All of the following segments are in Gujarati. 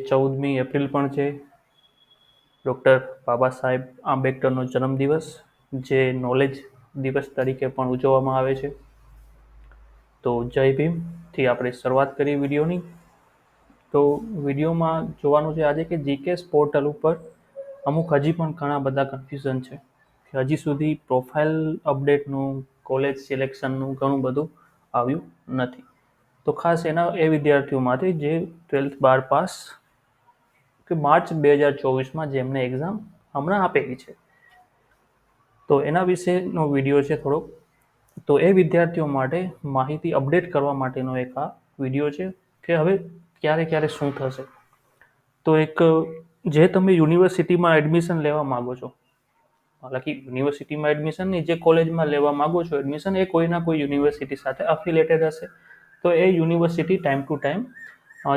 14મી એપ્રિલ પણ છે, ડૉક્ટર બાબા સાહેબ આંબેડકરનો જન્મદિવસ, જે નોલેજ દિવસ તરીકે પણ ઉજવવામાં આવે છે. તો જય ભીમથી આપણે શરૂઆત કરીએ વિડીયોની. તો વિડીયોમાં જોવાનું છે આજે કે જીકેએસ પોર્ટલ ઉપર અમુક હજી પણ ઘણા બધા કન્ફ્યુઝન છે કે હજી સુધી પ્રોફાઇલ અપડેટનું, કોલેજ સિલેક્શનનું ઘણું બધું આવ્યું નથી. તો ખાસ એના એ વિદ્યાર્થીઓ માટે જે 12th બાર પાસ કે માર્ચ 2024માં જેમને એક્ઝામ હમણાં આપેલી છે. તો એના વિશેનો વિડીયો છે થોડોક. તો એ વિદ્યાર્થીઓ માટે માહિતી અપડેટ કરવા માટેનો એક આ વિડીયો છે કે હવે ક્યારે ક્યારે શું થશે. તો એક જે તમે યુનિવર્સિટીમાં એડમિશન લેવા માગો છો, હાલાકી યુનિવર્સિટીમાં એડમિશન નહીં, જે કોલેજમાં લેવા માગો છો એડમિશન, એ કોઈના કોઈ યુનિવર્સિટી સાથે અફિલેટેડ હશે. તો એ university time to time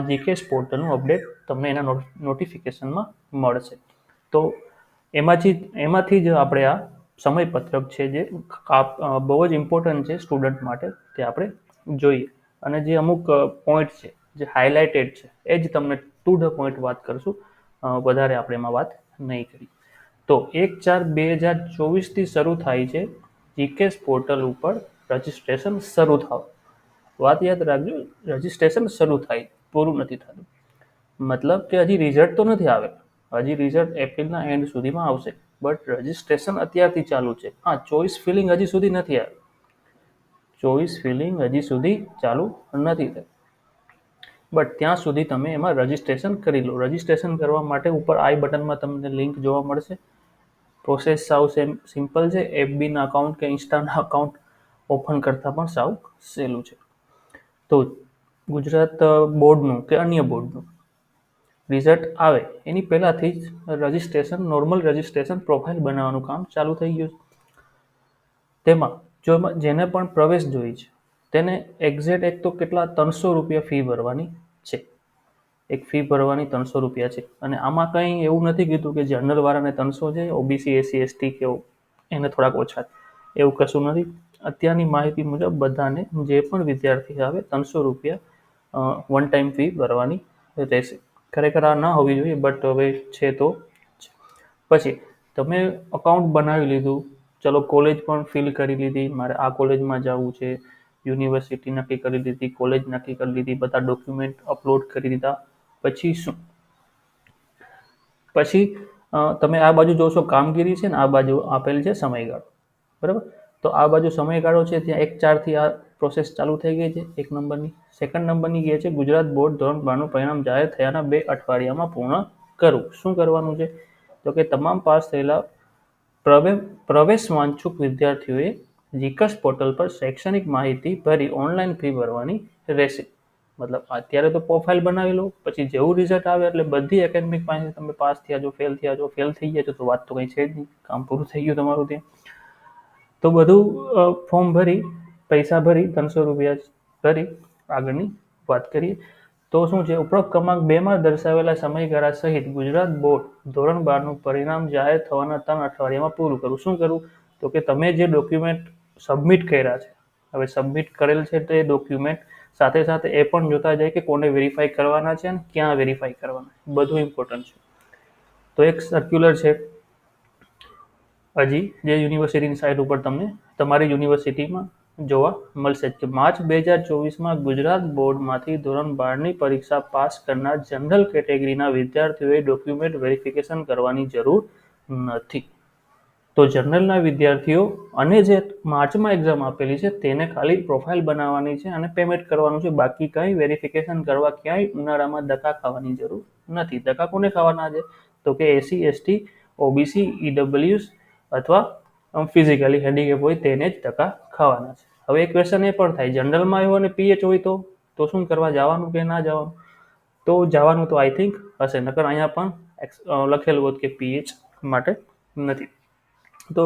GKS પોર્ટલનું અપડેટ તમને એના નોટિફિકેશનમાં મળશે. તો એમાંથી જ આપણે આ સમયપત્રક છે જે બહુ જ ઇમ્પોર્ટન્ટ છે સ્ટુડન્ટ માટે, તે આપણે જોઈએ. અને જે અમુક પોઈન્ટ છે જે હાઇલાઇટેડ છે એ જ તમને ટુ ધ પોઈન્ટ વાત કરશું, વધારે આપણે એમાં વાત નહીં કરીએ. તો 1/4/2024થી શરૂ થાય છે જીકેએસ પોર્ટલ ઉપર રજિસ્ટ્રેશન શરૂ થાવ. વાત યાદ રાખજો, રજિસ્ટ્રેશન શરૂ થાય, પૂરું નથી થતું. મતલબ કે હજી રિઝલ્ટ તો નથી આવે, હજી રિઝલ્ટ એપ્રિલના એન્ડ સુધીમાં આવશે, બટ રજિસ્ટ્રેશન અત્યારથી ચાલુ છે. હા, ચોઇસ ફિલિંગ હજી સુધી નથી આવી, ચોઇસ ફિલિંગ હજી સુધી ચાલુ નથી થઈ, બટ ત્યાં સુધી તમે એમાં રજિસ્ટ્રેશન કરી લો. રજિસ્ટ્રેશન કરવા માટે ઉપર આઈ બટનમાં તમને લિંક જોવા મળશે. પ્રોસેસ સાવ સિમ્પલ છે. એફબીના અકાઉન્ટ કે ઇન્સ્ટાના અકાઉન્ટ ઓપન કરતાં પણ સાવ સહેલું છે. તો ગુજરાત બોર્ડનું કે અન્ય બોર્ડનું રિઝલ્ટ આવે એની પહેલાંથી જ રજિસ્ટ્રેશન, નોર્મલ રજિસ્ટ્રેશન પ્રોફાઇલ બનાવવાનું કામ ચાલુ થઈ ગયું છે. તેમાં જેને પણ પ્રવેશ જોઈ છે તેને એક્ઝેક્ટ એક તો કેટલા 300 રૂપિયા ફી ભરવાની છે. એક ફી ભરવાની 300 રૂપિયા છે. અને આમાં કંઈ એવું નથી કીધું કે જનરલ વાળાને 300 છે, ઓબીસી એસસી એસટી કે એને થોડાક ઓછા, એવું કશું નથી. અત્યારની માહિતી મુજબ બધાને, જે પણ વિદ્યાર્થી આવે, 300 રૂપિયા વન ટાઈમ ફી ભરવાની રહેશે. ખરેખર આ ના હોવી જોઈએ, બટ હવે છે તો છે. પછી તમે અકાઉન્ટ બનાવી લીધું, ચલો કોલેજ પણ ફિલ કરી લીધી, મારે આ કોલેજમાં જવું છે, યુનિવર્સિટી નક્કી કરી લીધી, કોલેજ નક્કી કરી લીધી, બધા ડોક્યુમેન્ટ અપલોડ કરી દીધા. પછી શું? પછી તમે આ બાજુ જોશો કામગીરી છે ને, આ બાજુ આપેલ છે સમયગાળો, બરાબર? તો આ બાજુ સમયગાળો છે, ત્યાં 1/4થી આ પ્રોસેસ ચાલુ થઈ ગઈ છે, 1 નંબરની. સેકન્ડ નંબરની એ છે ગુજરાત બોર્ડ ધોરણ 12નું પરિણામ જાહેર થયાના 2 અઠવાડિયામાં પૂર્ણ કરવું. શું કરવાનું છે? તો કે તમામ પાસ થયેલા પ્રવેશ વાંછુક વિદ્યાર્થીઓએ જીકેએસ પોર્ટલ પર શૈક્ષણિક માહિતી ભરી ઓનલાઈન ફી ભરવાની રહેશે. મતલબ અત્યારે તો પ્રોફાઇલ બનાવી લો, પછી જેવું રિઝલ્ટ આવે એટલે બધી એકેડમિક માહિતી, તમે પાસ થયા છો, ફેલ થયા છો, ફેલ થઈ ગયા છો તો વાત તો કંઈ છે જ નહીં, કામ પૂરું થઈ ગયું તમારું ત્યાં. તો બધું ફોર્મ ભરી, પૈસા ભરી, 300 રૂપિયા ભરી આગળની વાત કરીએ. તો શું છે, ઉપરોક્ત ક્રમાંક 2માં દર્શાવેલા સમયગાળા સહિત ગુજરાત બોર્ડ ધોરણ 12નું પરિણામ જાહેર થવાના 3 અઠવાડિયામાં પૂરું કરવું. શું કરવું? તો કે તમે જે ડોક્યુમેન્ટ સબમિટ કર્યા છે, હવે સબમિટ કરેલ છે તો એ ડોક્યુમેન્ટ સાથે સાથે એ પણ જોતા જાય કે કોને વેરીફાઈ કરવાના છે અને ક્યાં વેરીફાઈ કરવાના, બધું ઇમ્પોર્ટન્ટ છે. તો એક સર્ક્યુલર છે હજી, જે યુનિવર્સિટીની સાઇટ ઉપર તમને તમારી યુનિવર્સિટીમાં જોવા મળશે કે માર્ચ 2024માં ગુજરાત બોર્ડમાંથી ધોરણ 12ની પરીક્ષા પાસ કરનાર જનરલ કેટેગરીના વિદ્યાર્થીઓએ ડોક્યુમેન્ટ વેરિફિકેશન કરવાની જરૂર નથી. તો જનરલના વિદ્યાર્થીઓ અને જે માર્ચમાં એક્ઝામ આપેલી છે તેને ખાલી પ્રોફાઇલ બનાવવાની છે અને પેમેન્ટ કરવાનું છે. બાકી કંઈ વેરિફિકેશન કરવા ક્યાંય ઉનાળામાં ધક્કા ખાવાની જરૂર નથી. ધક્કા કોને ખાવાના છે? તો કે એસસી એસટી ઓબીસી ઈડબ્લ્યુએસ અથવા ફિઝિકલી હેન્ડીકેપ હોય તેને જ ધક્કા ખાવાના છે. હવે એક ક્વેશ્ચન એ પણ થાય, જનરલમાં આવ્યો અને પીએચ હોય તો શું કરવા, જવાનું કે ના જવાનું? તો જવાનું તો આઈ થિંક હશે, નકર અહીંયા પણ લખેલું હોત કે પીએચ માટે નથી. તો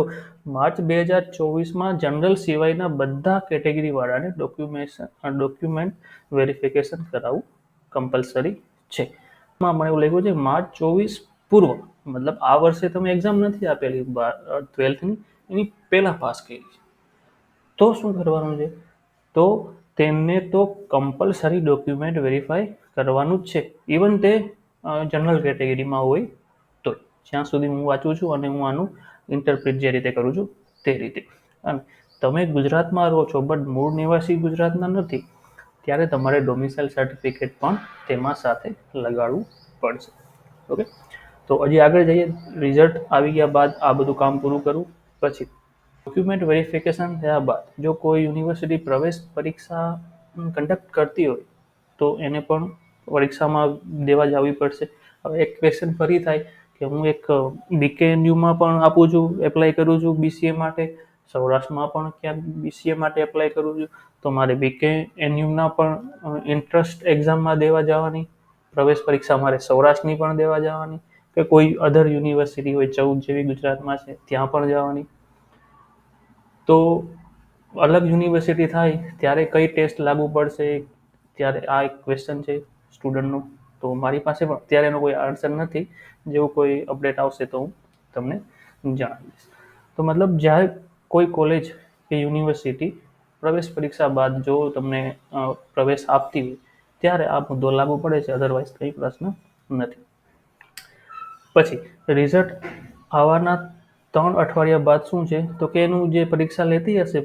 માર્ચ 2024માં જનરલ સિવાયના બધા કેટેગરીવાળાને ડોક્યુમેન્ટ વેરિફિકેશન કરાવવું કમ્પલસરી છે. મને એવું લાગ્યું છે માર્ચ 24 પૂર્વ, મતલબ આ વર્ષે તમે એક્ઝામ નથી આપેલી 12થની, એની પહેલાં પાસ કરી છે, તો શું કરવાનું છે? તો તેમને તો કમ્પલસરી ડોક્યુમેન્ટ વેરીફાઈ કરવાનું જ છે. ઇવન તે જનરલ કેટેગરીમાં હોય તો, જ્યાં સુધી હું વાંચું છું અને હું આનું ઇન્ટરપ્રિટ જે રીતે કરું છું તે રીતે. અને તમે ગુજરાતમાં રહો છો બટ મૂળ નિવાસી ગુજરાતના નથી, ત્યારે તમારે ડોમિસાઇલ સર્ટિફિકેટ પણ તેમાં સાથે લગાડવું પડશે. ઓકે, તો હજી આગળ જઈએ. રિઝલ્ટ આવી ગયા બાદ આ બધું કામ પૂરું કરવું પછી ડોક્યુમેન્ટ વેરિફિકેશન થયા બાદ જો કોઈ યુનિવર્સિટી પ્રવેશ પરીક્ષા કન્ડક્ટ કરતી હોય તો એને પણ પરીક્ષામાં દેવા જવી પડશે. હવે એક ક્વેશ્ચન ફરી થાય કે હું એક બીકેએનયુમાં પણ આપું છું, એપ્લાય કરું છું બીસીએ માટે, સૌરાષ્ટ્રમાં પણ ક્યાંક બીસીએ માટે એપ્લાય કરું છું, તો મારે બીકેએનયુના પણ ઇન્ટરેસ્ટ એક્ઝામમાં દેવા જવાની, પ્રવેશ પરીક્ષા મારે સૌરાષ્ટ્રની પણ દેવા જવાની, કે કોઈ અધર યુનિવર્સિટી હોય 14 જેવી ગુજરાતમાં છે ત્યાં પણ જવાની. તો અલગ યુનિવર્સિટી થાય ત્યારે કઈ ટેસ્ટ લાગુ પડશે, ત્યારે આ એક ક્વેશ્ચન છે સ્ટુડન્ટનું. તો મારી પાસે પણ અત્યારે એનો કોઈ આન્સર નથી, જેવું કોઈ અપડેટ આવશે તો હું તમને જણાવીશ. તો મતલબ જ્યારે કોઈ કોલેજ કે યુનિવર્સિટી પ્રવેશ પરીક્ષા બાદ જો તમને પ્રવેશ આપતી હોય ત્યારે આ મુદ્દો લાગુ પડે છે, અધરવાઇઝ કંઈ પ્રશ્ન નથી. પછી રિઝલ્ટ આવવાના 3 અઠવાડિયા બાદ શું છે તો કે એનું જે પરીક્ષા લેતી હશે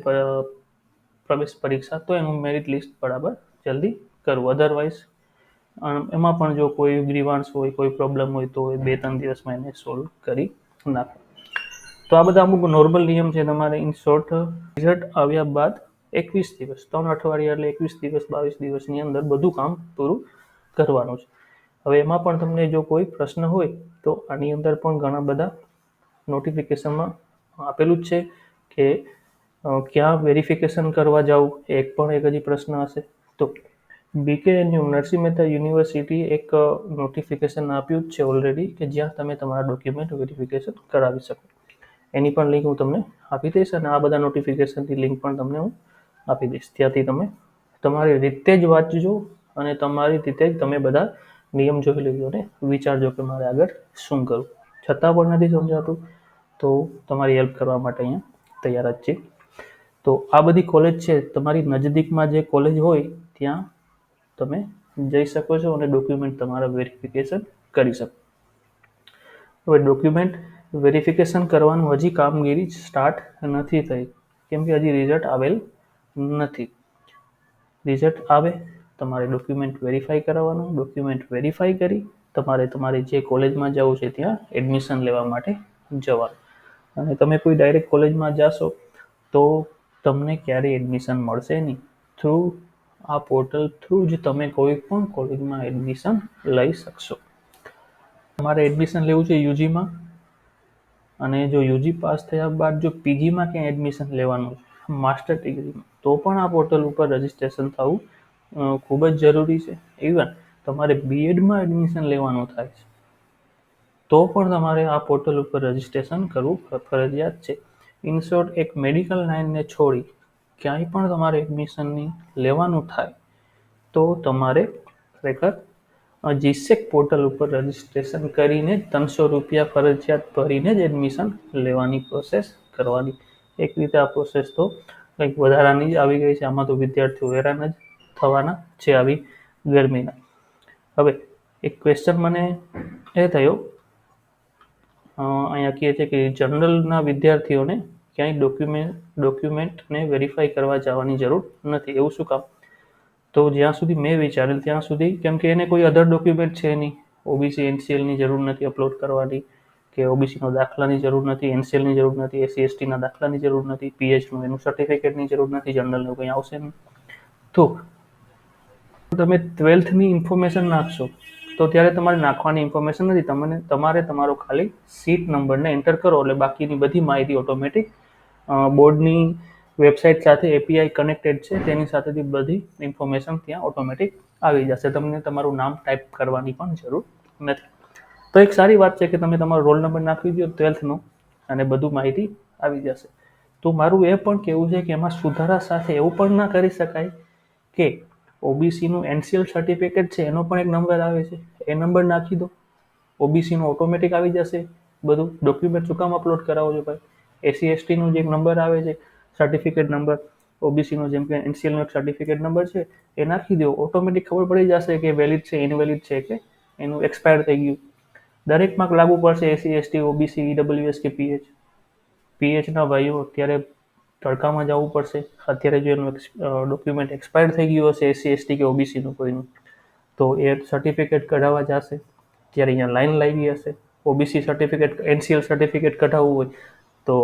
પ્રવેશ પરીક્ષા, તો એનું મેરિટ લિસ્ટ બરાબર જલ્દી કરવું. અધરવાઇઝ એમાં પણ જો કોઈ ગ્રીવાન્સ હોય, કોઈ પ્રોબ્લેમ હોય તો 2-3 દિવસમાં એને સોલ્વ કરી નાખો. તો આ બધા અમુક નોર્મલ નિયમ છે. તમારે ઇન શોર્ટ રિઝલ્ટ આવ્યા બાદ 21 દિવસ, 3 અઠવાડિયા એટલે 21 દિવસ, 22 દિવસની અંદર બધું કામ પૂરું કરવાનું છે. હવે એમાં પણ તમને જો કોઈ પ્રશ્ન હોય તો આની અંદર પણ ઘણા બધા નોટિફિકેશનમાં આપેલું જ છે કે ક્યાં વેરિફિકેશન કરવા જાવું, એક હજી પ્રશ્ન હશે. તો બીકેએનયુ નરસિંહ મહેતા યુનિવર્સિટી એક નોટિફિકેશન આપ્યું જ છે ઓલરેડી, કે જ્યાં તમે તમારા ડોક્યુમેન્ટ વેરિફિકેશન કરાવી શકો. એની પણ લિંક હું તમને આપી દઈશ અને આ બધા નોટિફિકેશનની લિંક પણ તમને હું આપી દઈશ. ત્યાંથી તમે તમારી રીતે જ વાંચજો અને તમારી રીતે જ તમે બધા નિયમ જોઈ લેજો અને વિચારજો કે મારે આગળ શું કરવું. છતાં પણ નથી સમજાતું તો તમારી હેલ્પ કરવા માટે અહીંયા તૈયાર જ છે. તો આ બધી કોલેજ છે, તમારી નજદીકમાં જે કોલેજ હોય ત્યાં તમે જઈ શકો છો અને ડોક્યુમેન્ટ તમારા વેરિફિકેશન કરી શકો. હવે ડોક્યુમેન્ટ વેરિફિકેશન કરવાનું હજી કામગીરી સ્ટાર્ટ નથી થઈ, કેમ કે હજી રિઝલ્ટ આવેલ નથી. રિઝલ્ટ આવે તમારે ડોક્યુમેન્ટ વેરીફાઈ કરાવવાનું, ડોક્યુમેન્ટ વેરીફાઈ કરી તમારે જે કોલેજમાં જવું છે ત્યાં એડમિશન લેવા માટે જવાનું. અને તમે કોઈ ડાયરેક્ટ કોલેજમાં જશો તો તમને ક્યારેય એડમિશન મળશે નહીં. થ્રુ આ પોર્ટલ થ્રુ જ તમે કોઈ પણ કોલેજમાં એડમિશન લઈ શકશો. તમારે એડમિશન લેવું છે યુજીમાં, અને જો યુજી પાસ થયા બાદ જો પીજીમાં ક્યાંય એડમિશન લેવાનું છે માસ્ટર ડિગ્રીમાં, તો પણ આ પોર્ટલ ઉપર રજિસ્ટ્રેશન થવું ખૂબ જ જરૂરી છે. ઇવન તમારે બીએડમાં એડમિશન લેવાનું થાય છે તો પણ તમારે આ પોર્ટલ ઉપર રજિસ્ટ્રેશન કરવું ફરજિયાત છે. ઇન શોર્ટ, એક મેડિકલ લાઇનને છોડી ક્યાંય પણ તમારે એડમિશનની લેવાનું થાય તો તમારે ખરેખર જીસેક પોર્ટલ ઉપર રજિસ્ટ્રેશન કરીને 300 રૂપિયા ફરજિયાત ભરીને જ એડમિશન લેવાની પ્રોસેસ કરવાની. એક રીતે આ પ્રોસેસ તો કંઈક વધારાની જ આવી ગઈ છે. આમાં તો વિદ્યાર્થીઓ હેરાન જ થવાના છે આવી ગરમીના. હવે એક ક્વેશ્ચન મને એ થયો, અહીંયા કહે છે કે જનરલના વિદ્યાર્થીઓને ક્યાંય ડોક્યુમેન્ટને વેરીફાઈ કરવા જવાની જરૂર નથી. એવું શું કામ? તો જ્યાં સુધી મેં વિચારેલ ત્યાં સુધી, કેમ કે એને કોઈ અધર ડોક્યુમેન્ટ છે નહીં, ઓબીસી એનસીએલની જરૂર નથી અપલોડ કરવાની, કે ઓબીસીનો દાખલાની જરૂર નથી, એનસીએલની જરૂર નથી, એસસી એસટીના દાખલાની જરૂર નથી, પીએચનું એનું સર્ટિફિકેટની જરૂર નથી, જનરલનું કંઈ આવશે નહીં. તો તમે 12થની ઇન્ફોર્મેશન નાખશો તો ત્યારે તમારે નાખવાની ઇન્ફોર્મેશન નથી, તમારે તમારો ખાલી સીટ નંબરને એન્ટર કરો એટલે બાકીની બધી માહિતી ઓટોમેટિક બોર્ડની વેબસાઇટ સાથે એપીઆઈ કનેક્ટેડ છે તેની સાથેથી બધી ઇન્ફોર્મેશન ત્યાં ઓટોમેટિક આવી જશે. તમને તમારું નામ ટાઈપ કરવાની પણ જરૂર નથી. તો એક સારી વાત છે કે તમે તમારો રોલ નંબર નાખી દો 12થનો અને બધું માહિતી આવી જશે. તો મારું એ પણ કહેવું છે કે એમાં સુધારા સાથે એવું પણ ના કરી શકાય કે ઓબીસીનું એનસીએલ સર્ટિફિકેટ છે એનો પણ એક નંબર આવે છે, એ નંબર નાખી દો, ઓબીસીનું ઓટોમેટિક આવી જશે. બધું ડોક્યુમેન્ટ શું કામ અપલોડ કરાવો છો ભાઈ? એસસી એસટીનું જે એક નંબર આવે છે સર્ટિફિકેટ નંબર, ઓબીસીનો જેમ કે એનસીએલનો એક સર્ટિફિકેટ નંબર છે એ નાખી દો, ઓટોમેટિક ખબર પડી જશે કે વેલિડ છે, ઇનવેલિડ છે કે એનું એક્સપાયર થઈ ગયું. દરેકમાં લાગુ પડશે એસસી એસટી ઓબીસી ઈડબ્લ્યુએસ કે પીએચના ભાઈઓ અત્યારે તડકામાં જવું પડશે. અત્યારે જો એનું ડોક્યુમેન્ટ એક્સપાયર થઈ ગયું હશે એસસી એસટી કે ઓબીસીનું કોઈનું, તો એ સર્ટિફિકેટ કઢાવવા જશે ત્યારે અહીંયા લાઈન લાગી હશે. ઓબીસી સર્ટિફિકેટ એનસીએલ સર્ટિફિકેટ કઢાવવું હોય તો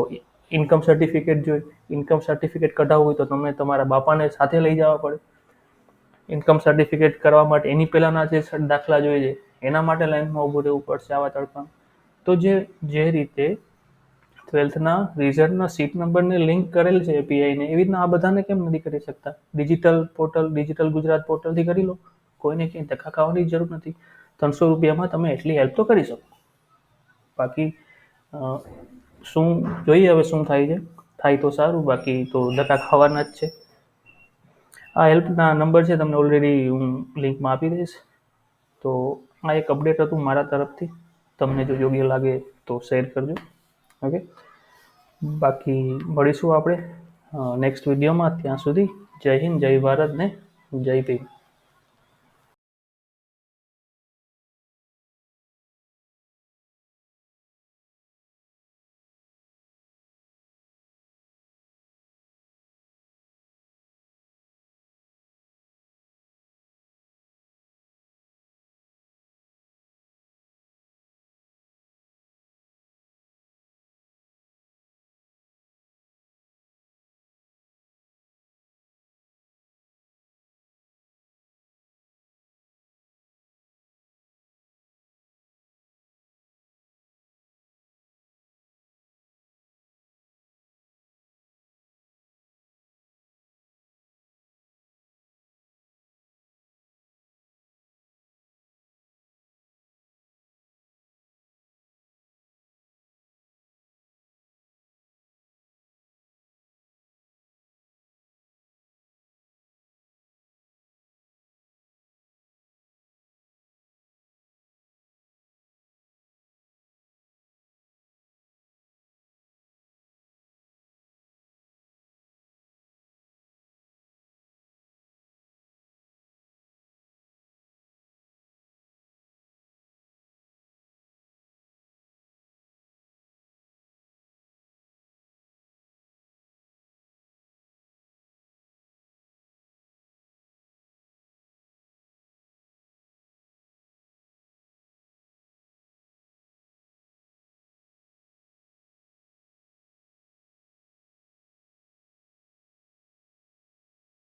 ઇન્કમ સર્ટિફિકેટ જોઈએ. ઇન્કમ સર્ટિફિકેટ કઢાવવું હોય તો તમે તમારા બાપાને સાથે લઈ જવા પડે. ઇન્કમ સર્ટિફિકેટ કરવા માટે એની પહેલાંના જે દાખલા જોઈએ છે એના માટે લાઈનમાં ઊભું રહેવું પડશે આવા તડકામાં. તો જે રીતે 12થના રિઝલ્ટના સીટ નંબરને લિંક કરેલ છે એપીઆઈને, એવી રીતના આ બધાને કેમ નથી કરી શકતા? ડિજિટલ પોર્ટલ, ડિજિટલ ગુજરાત પોર્ટલથી કરી લો. કોઈને ક્યાંય ધક્કા ખાવાની જરૂર નથી. 300 રૂપિયામાં તમે એટલી હેલ્પ તો કરી શકો. બાકી શું જોઈએ હવે શું થાય છે. થાય તો સારું, બાકી તો ધક્કા ખાવાના જ છે. આ હેલ્પના નંબર છે તમને ઓલરેડી હું લિંકમાં આપી દઈશ. તો આ એક અપડેટ હતું મારા તરફથી. તમને જો યોગ્ય લાગે તો શેર કરજો. ઓકે, બાકી મળીશું આપણે નેક્સ્ટ વિડીયોમાં. ત્યાં સુધી જય હિન્દ, જય ભારત ને જય ભીમ.